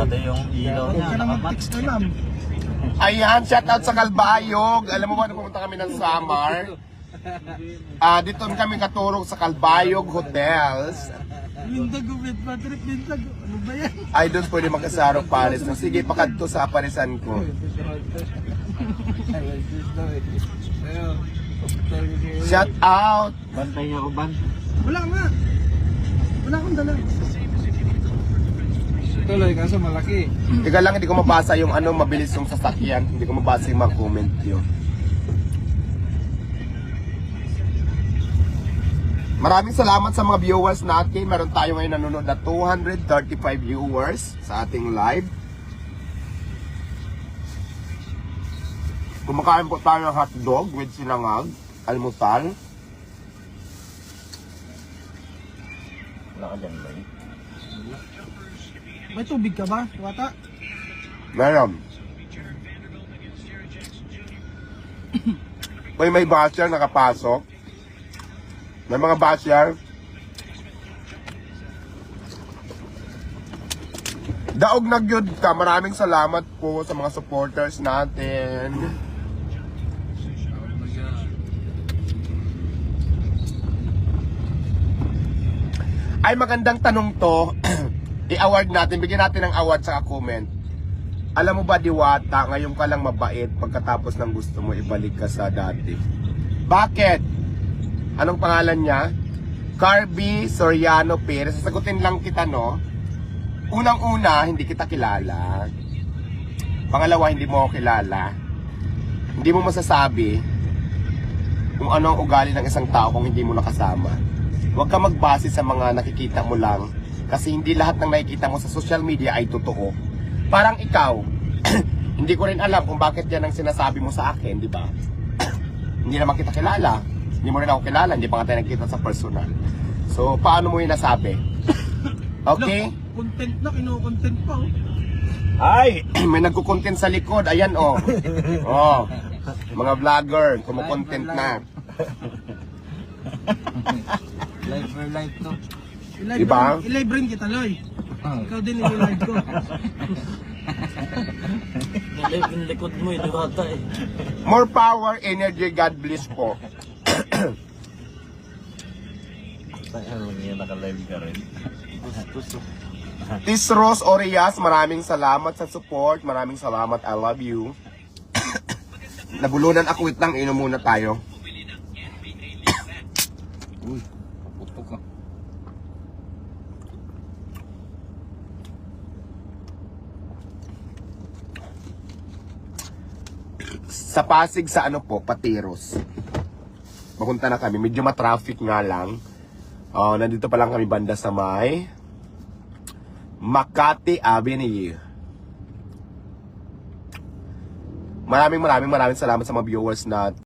pati yung ilaw niya. Huwag ka na mag-text na lang. Ayan, shout out sa Calbayog. Alam mo ba, pumunta kami ng Samar. Dito kami katurong sa Calbayog Hotels. Bindag, Patrick, bindag. Ano ba yan? Ay, doon pwede makasarok Paris. Sige, pakadto sa parisan ko. Shout out! Bantay niya ko, Ban. Wala nga. Wala akong dala. Tuloy, kaso malaki. Teka lang, hindi ko mabasa yung ano, mabilis yung sasakyan. Hindi ko mabasa yung mga comment yun. Maraming salamat sa mga viewers natin. Meron tayo ngayon nanonood na 235 viewers sa ating live. Kumakain po tayo ng hotdog with sinangag, almusal. Wala ka dyan, Bay. May tubig ka ba, Wata? Meron. May basher nakapasok. May mga basher. Daog nagyod ka. Maraming salamat po sa mga supporters natin. Ay, magandang tanong to. I-award natin, bigyan natin ng award sa comment. Alam mo ba, Diwata, ngayon ka lang mabait pagkatapos ng gusto mo ibalik ka sa dati. Bakit? Anong pangalan niya? Carby Soriano Perez. Sasagutin lang kita, no? Unang-una, hindi kita kilala. Pangalawa, hindi mo ako kilala. Hindi mo masasabi kung ano ang ugali ng isang tao kung hindi mo nakasama. Huwag ka magbase sa mga nakikita mo lang kasi hindi lahat ng nakikita mo sa social media ay totoo. Parang ikaw, hindi ko rin alam kung bakit yan ang sinasabi mo sa akin, di ba? Hindi naman kita kilala. Hindi mo rin ako kilala, hindi pa nga tayo nagkita sa personal. So, paano mo yung nasabi? Okay? Content na, kino-content pa. Oh. Ay, may nagko-content sa likod. Ayan, oh. Oh. Mga vlogger, kumukontent na. Live for live to. Diba? I-live rin kita, Loy. Ikaw din i-live ko. Nalive yung likod mo, Diwata eh. More power, energy, God bless po. Saan lang yan, naka-live ka rin. Puso. Tisros Orias, maraming salamat sa support. Maraming salamat, I love you. Nabulunan ako, wait lang, inom muna tayo. Uy, putok ka. Sa Pasig, sa ano po, Patiros. Papunta na kami, medyo ma-traffic nga lang. Nandito pa lang kami banda sa may Makati Avenue. Maraming salamat sa mga viewers na